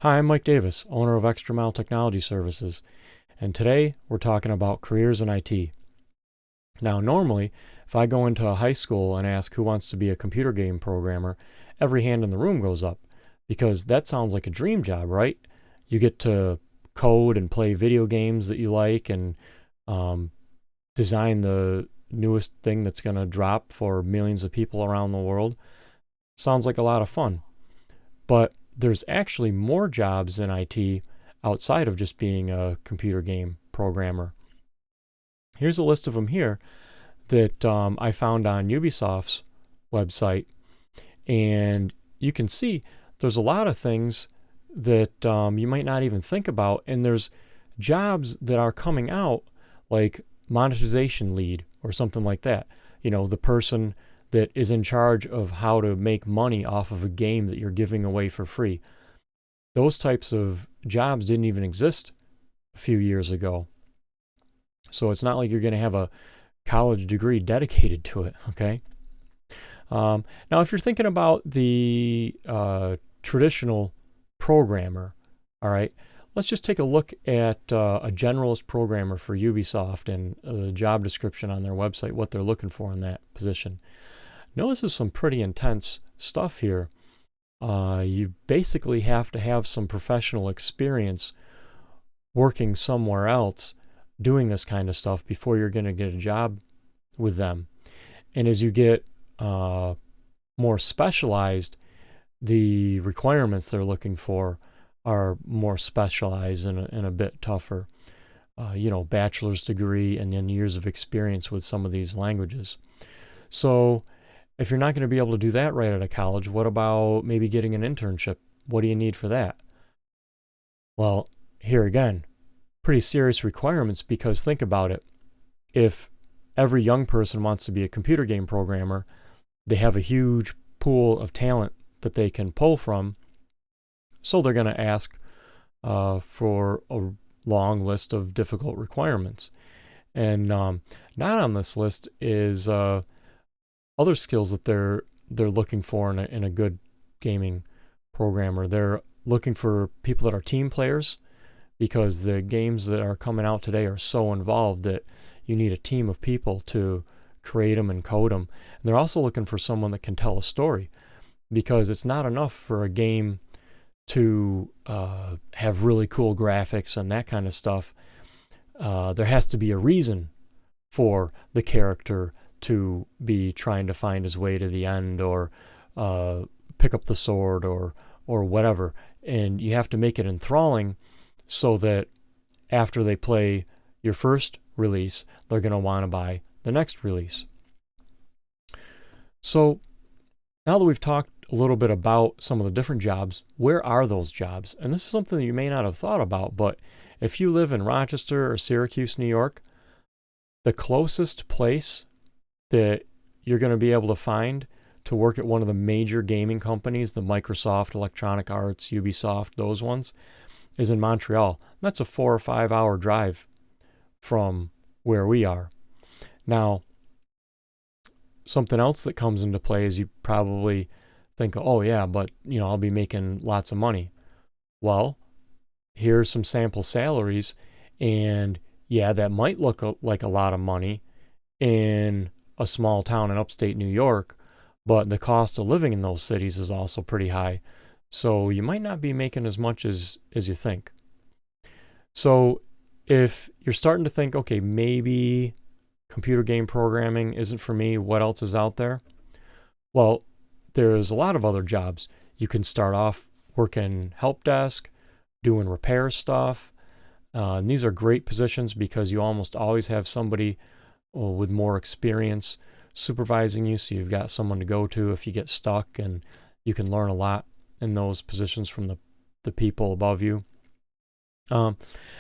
Hi, I'm Mike Davis, owner of Extra Mile Technology Services, and today we're talking about careers in IT. Now, normally, if I go into a high school and ask who wants to be a computer game programmer, every hand in the room goes up because that sounds like a dream job, right? You get to code and play video games that you like and um, design the newest thing that's going to drop for millions of people around the world. Sounds like a lot of fun. But there's actually more jobs in IT outside of just being a computer game programmer. Here's a list of them here that I found on Ubisoft's website. And you can see there's a lot of things that you might not even think about. And there's jobs that are coming out like monetization lead or something like that. You know, the person that is in charge of how to make money off of a game that you're giving away for free. Those types of jobs didn't even exist a few years ago. So it's not like you're going to have a college degree dedicated to it, okay? Now, if you're thinking about the traditional programmer, all right, let's just take a look at a generalist programmer for Ubisoft and the job description on their website, what they're looking for in that position. Notice there's some pretty intense stuff here. You basically have to have some professional experience working somewhere else doing this kind of stuff before you're going to get a job with them. And as you get more specialized, the requirements they're looking for are more specialized and a bit tougher. Bachelor's degree and then years of experience with some of these languages. So if you're not going to be able to do that right out of college, what about maybe getting an internship? What do you need for that? Well, here again, pretty serious requirements because think about it. If every young person wants to be a computer game programmer, they have a huge pool of talent that they can pull from. So they're going to ask for a long list of difficult requirements. And not on this list is other skills that they're looking for in a good gaming programmer. They're looking for people that are team players because the games that are coming out today are so involved that you need a team of people to create them and code them. And they're also looking for someone that can tell a story because it's not enough for a game to have really cool graphics and that kind of stuff. There has to be a reason for the character to be trying to find his way to the end or pick up the sword or whatever. And you have to make it enthralling so that after they play your first release, they're going to want to buy the next release. So now that we've talked a little bit about some of the different jobs, where are those jobs? And this is something that you may not have thought about, but if you live in Rochester or Syracuse, New York, the closest place that you're going to be able to find to work at one of the major gaming companies, the Microsoft, Electronic Arts, Ubisoft, those ones, is in Montreal. That's a 4 or 5 hour drive from where we are. Now, something else that comes into play is you probably think, oh yeah, but I'll be making lots of money. Well, here's some sample salaries, and yeah, that might look like a lot of money in a small town in upstate New York, but the cost of living in those cities is also pretty high. So you might not be making as much as you think. So if you're starting to think, okay, maybe computer game programming isn't for me, what else is out there? Well, there's a lot of other jobs. You can start off working help desk, doing repair stuff. And these are great positions because you almost always have somebody with more experience supervising you, so you've got someone to go to if you get stuck, and you can learn a lot in those positions from the people above you. And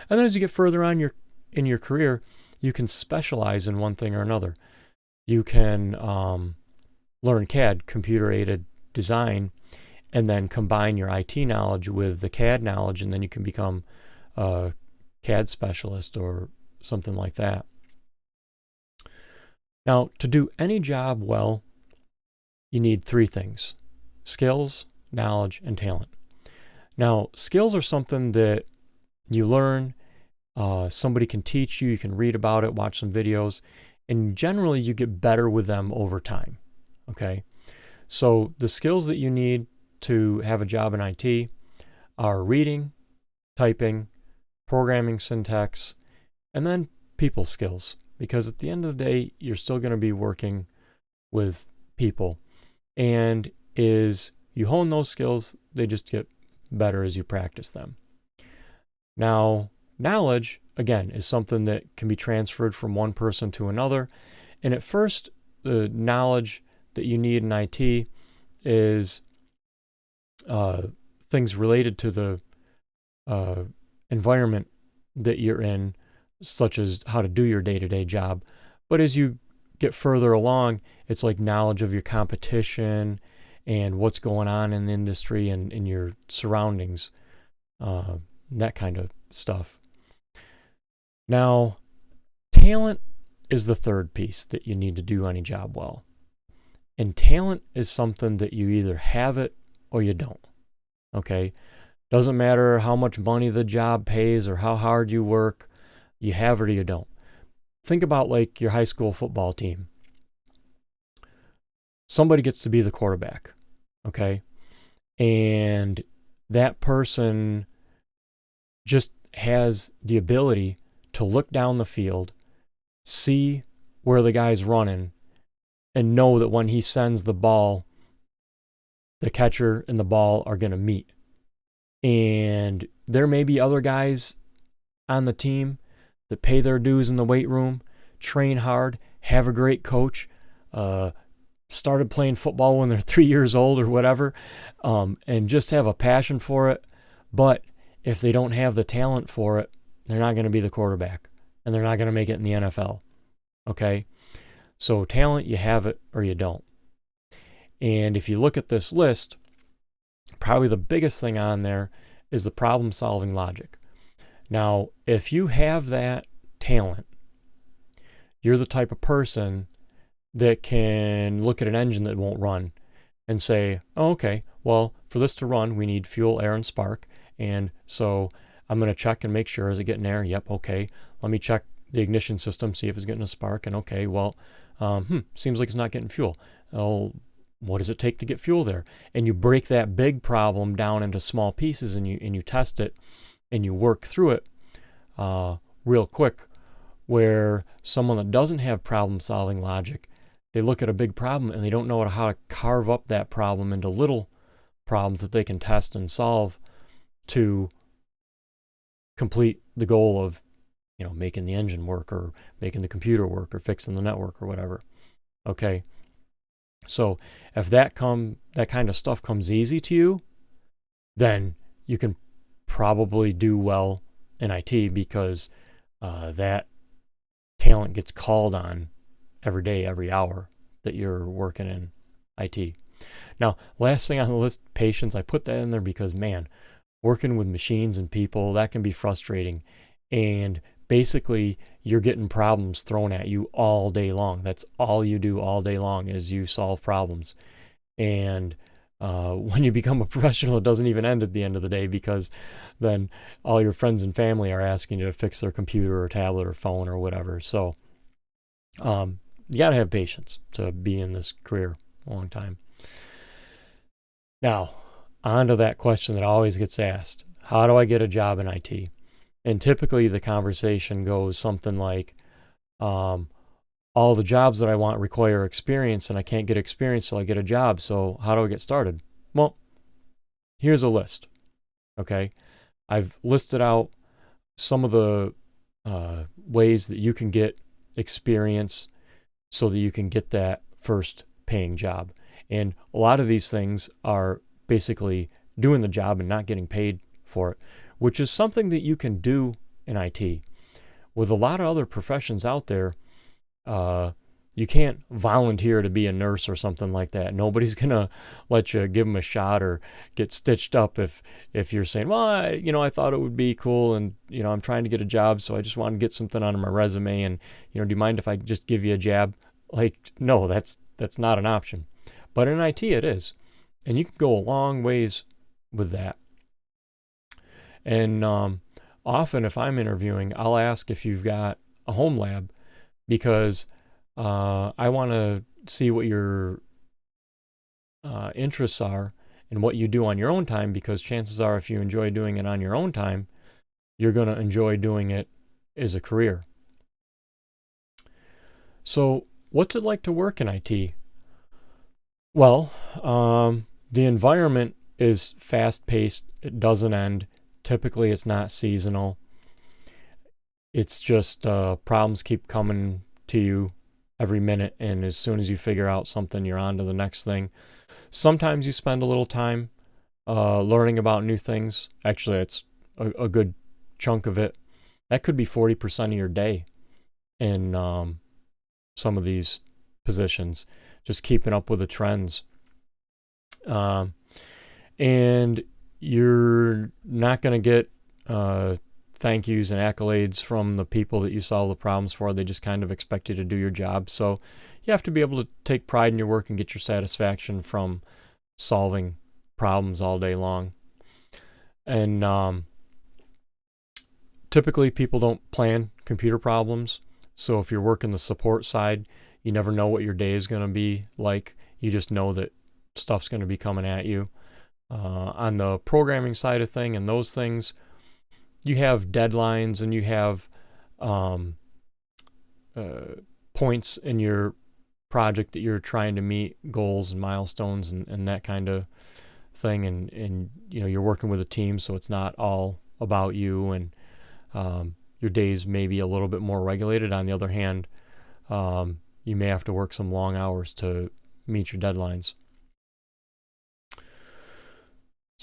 then as you get further on in your career, you can specialize in one thing or another. You can learn CAD, computer-aided design, and then combine your IT knowledge with the CAD knowledge, and then you can become a CAD specialist or something like that. Now, to do any job well, you need three things: skills, knowledge, and talent. Now, skills are something that you learn, somebody can teach you, you can read about it, watch some videos, and generally you get better with them over time, okay? So the skills that you need to have a job in IT are reading, typing, programming syntax, and then people skills. Because at the end of the day, you're still going to be working with people. And as you hone those skills, they just get better as you practice them. Now, knowledge, again, is something that can be transferred from one person to another. And at first, the knowledge that you need in IT is things related to the environment that you're in, such as how to do your day-to-day job. But as you get further along, it's like knowledge of your competition and what's going on in the industry and in your surroundings, that kind of stuff. Now, talent is the third piece that you need to do any job well. And talent is something that you either have it or you don't. Okay? Doesn't matter how much money the job pays or how hard you work, you have it or you don't. Think about like your high school football team. Somebody gets to be the quarterback, okay? And that person just has the ability to look down the field, see where the guy's running, and know that when he sends the ball, the catcher and the ball are going to meet. And there may be other guys on the team that pay their dues in the weight room, train hard, have a great coach, started playing football when they're 3 years old or whatever, and just have a passion for it. But if they don't have the talent for it, they're not going to be the quarterback, and they're not going to make it in the NFL. Okay? So talent, you have it or you don't. And if you look at this list, probably the biggest thing on there is the problem-solving logic. Now, if you have that talent, you're the type of person that can look at an engine that won't run and say, oh, okay, well, for this to run, we need fuel, air, and spark. And so I'm going to check and make sure, is it getting air? Yep, okay. Let me check the ignition system, see if it's getting a spark. And okay, well, seems like it's not getting fuel. Oh, what does it take to get fuel there? And you break that big problem down into small pieces and you test it and you work through it real quick, where someone that doesn't have problem-solving logic, they look at a big problem and they don't know how to carve up that problem into little problems that they can test and solve to complete the goal of, making the engine work or making the computer work or fixing the network or whatever. Okay. So if that kind of stuff comes easy to you, then you can probably do well in IT because that talent gets called on every day, every hour that you're working in IT. Now, last thing on the list, patience. I put that in there because, man, working with machines and people, that can be frustrating. And basically, you're getting problems thrown at you all day long. That's all you do all day long is you solve problems. And when you become a professional, it doesn't even end at the end of the day because then all your friends and family are asking you to fix their computer or tablet or phone or whatever. So you got to have patience to be in this career a long time. Now, on to that question that always gets asked. How do I get a job in IT? And typically the conversation goes something like, all the jobs that I want require experience and I can't get experience till I get a job. So how do I get started? Well, here's a list. Okay. I've listed out some of the ways that you can get experience so that you can get that first paying job. And a lot of these things are basically doing the job and not getting paid for it, which is something that you can do in IT. With a lot of other professions out there, you can't volunteer to be a nurse or something like that. Nobody's going to let you give them a shot or get stitched up if you're saying, well, I thought it would be cool and, I'm trying to get a job, so I just want to get something on my resume and, do you mind if I just give you a jab? Like, no, that's not an option. But in IT it is. And you can go a long ways with that. And often, if I'm interviewing, I'll ask if you've got a home lab because I want to see what your interests are and what you do on your own time, because chances are if you enjoy doing it on your own time, you're going to enjoy doing it as a career. So, what's it like to work in IT? Well, the environment is fast paced, it doesn't end. Typically, it's not seasonal. It's just problems keep coming to you every minute, and as soon as you figure out something, you're on to the next thing. Sometimes you spend a little time learning about new things. Actually, it's a good chunk of it. That could be 40% of your day in some of these positions, just keeping up with the trends. And you're not going to get thank yous and accolades from the people that you solve the problems for. They just kind of expect you to do your job. So you have to be able to take pride in your work and get your satisfaction from solving problems all day long. And typically people don't plan computer problems. So if you're working the support side, you never know what your day is going to be like. You just know that stuff's going to be coming at you. On the programming side of thing and those things, you have deadlines and you have points in your project that you're trying to meet, goals and milestones and that kind of thing. And you're working with a team, so it's not all about you, and your days may be a little bit more regulated. On the other hand, you may have to work some long hours to meet your deadlines.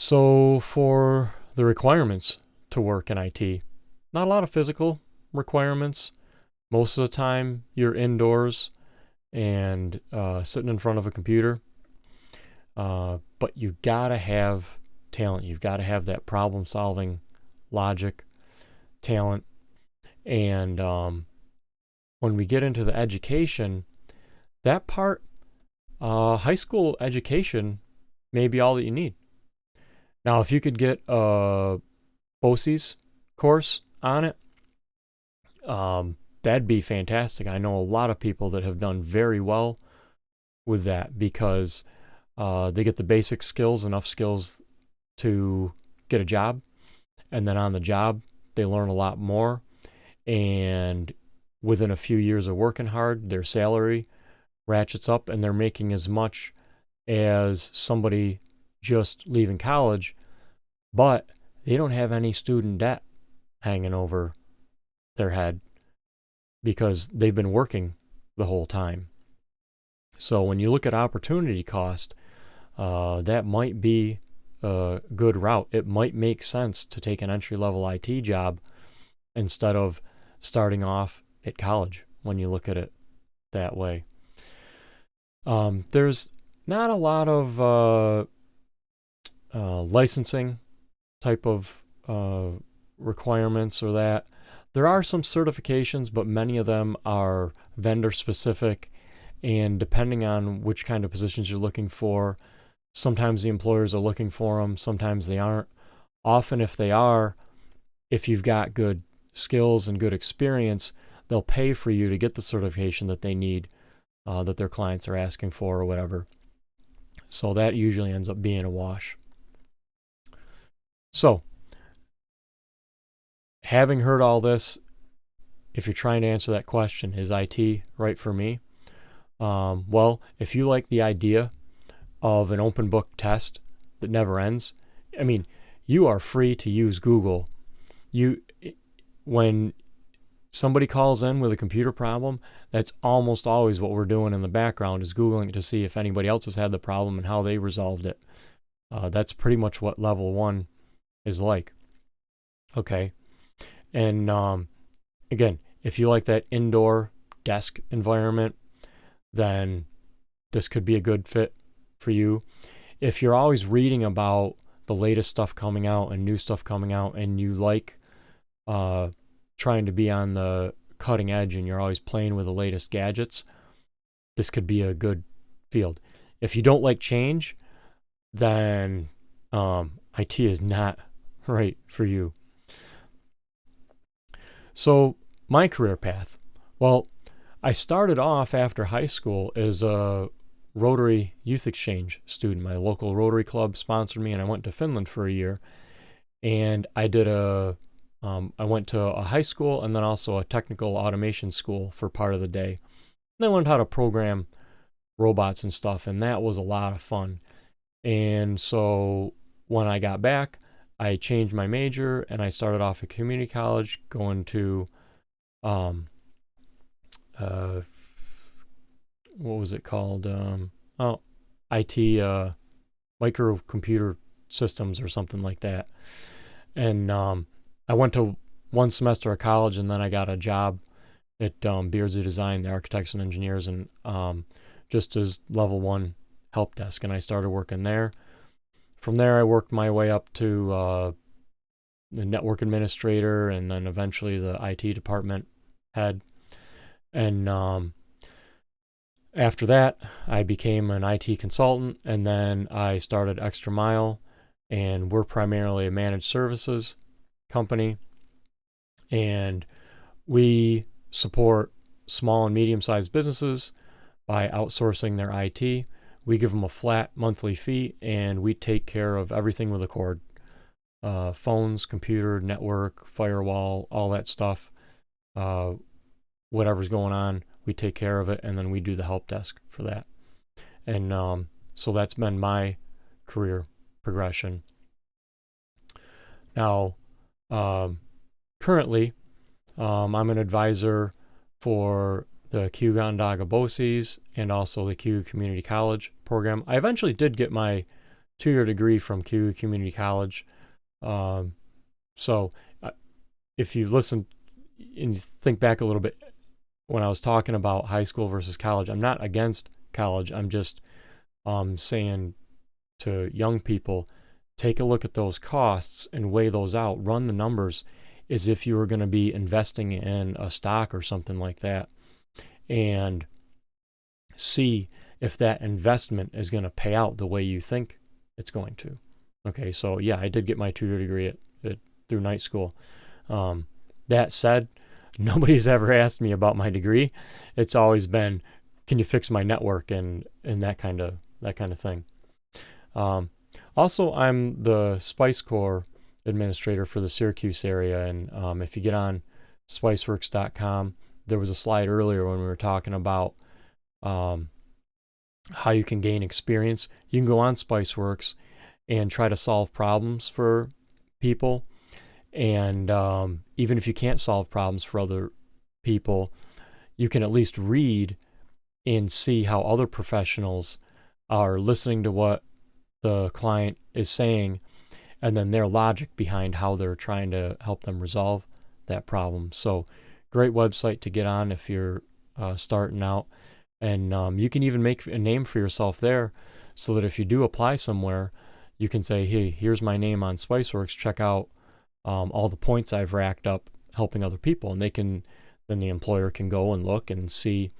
So for the requirements to work in IT, not a lot of physical requirements. Most of the time you're indoors and sitting in front of a computer. But you gotta have talent. You've got to have that problem solving logic, talent. And when we get into the education, that part, high school education may be all that you need. Now, if you could get a BOCES course on it, that'd be fantastic. I know a lot of people that have done very well with that because they get the basic skills, enough skills to get a job. And then on the job, they learn a lot more. And within a few years of working hard, their salary ratchets up and they're making as much as somebody just leaving college, but they don't have any student debt hanging over their head because they've been working the whole time. So when you look at opportunity cost, that might be a good route. It might make sense to take an entry-level IT job instead of starting off at college when you look at it that way. There's not a lot of licensing type of requirements or that. There are some certifications, but many of them are vendor specific, and depending on which kind of positions you're looking for, sometimes the employers are looking for them, sometimes they aren't. Often if they are, if you've got good skills and good experience, they'll pay for you to get the certification that they need, that their clients are asking for or whatever. So that usually ends up being a wash. So, having heard all this, if you're trying to answer that question, is IT right for me? Well, if you like the idea of an open book test that never ends, I mean, you are free to use Google. When somebody calls in with a computer problem, that's almost always what we're doing in the background, is Googling to see if anybody else has had the problem and how they resolved it. That's pretty much what level 1 is like. Okay. And again, if you like that indoor desk environment, then this could be a good fit for you. If you're always reading about the latest stuff coming out and new stuff coming out, and you like trying to be on the cutting edge and you're always playing with the latest gadgets, this could be a good field. If you don't like change, then IT is not right for you. So my career path. Well, I started off after high school as a Rotary Youth Exchange student. My local Rotary Club sponsored me, and I went to Finland for a year. And I went to a high school and then also a technical automation school for part of the day. And I learned how to program robots and stuff, and that was a lot of fun. And so when I got back, I changed my major and I started off at community college going to what was it called? IT, microcomputer systems or something like that. And I went to one semester of college, and then I got a job at Beardsley Design, the architects and engineers, and just as level 1 help desk, and I started working there. From there, I worked my way up to the network administrator, and then eventually the IT department head. And after that, I became an IT consultant, and then I started Extra Mile, and we're primarily a managed services company, and we support small and medium-sized businesses by outsourcing their IT. We give them a flat monthly fee, and we take care of everything with a cord. Phones, computer, network, firewall, all that stuff. Whatever's going on, we take care of it, and then we do the help desk for that. And so that's been my career progression. Now, currently, I'm an advisor for the Kew Onondaga BOCES and also the Kew Community College program. I eventually did get my 2-year degree from Kew Community College. So if you listen and you think back a little bit, when I was talking about high school versus college, I'm not against college. I'm just saying to young people, take a look at those costs and weigh those out. Run the numbers as if you were going to be investing in a stock or something like that, and see if that investment is going to pay out the way you think it's going to. Okay, so yeah, I did get my 2-year degree through night school. That said, nobody's ever asked me about my degree. It's always been, can you fix my network and that kind of thing. Also, I'm the Spice Corps administrator for the Syracuse area, and if you get on spiceworks.com, there was a slide earlier when we were talking about how you can gain experience. You can go on Spiceworks and try to solve problems for people, and even if you can't solve problems for other people, you can at least read and see how other professionals are listening to what the client is saying, and then their logic behind how they're trying to help them resolve that problem. So great website to get on if you're starting out. And you can even make a name for yourself there, so that if you do apply somewhere, you can say, hey, here's my name on Spiceworks. Check out all the points I've racked up helping other people. And then the employer can go and look and see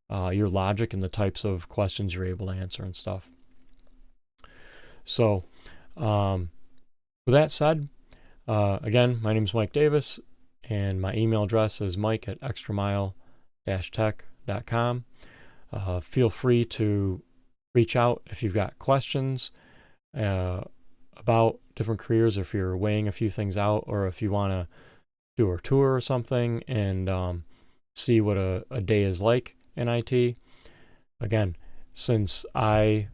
your logic and the types of questions you're able to answer and stuff. So with that said, again, my name is Mike Davis, and my email address is mike@extramile-tech.com. Feel free to reach out if you've got questions about different careers, if you're weighing a few things out, or if you want to do a tour or something and see what a day is like in IT. Again, since I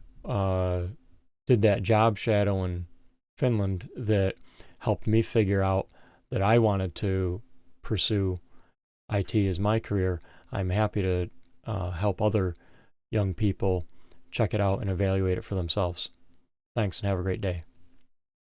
did that job shadow in Finland that helped me figure out that I wanted to pursue IT as my career, I'm happy to help other young people check it out and evaluate it for themselves. Thanks, and have a great day.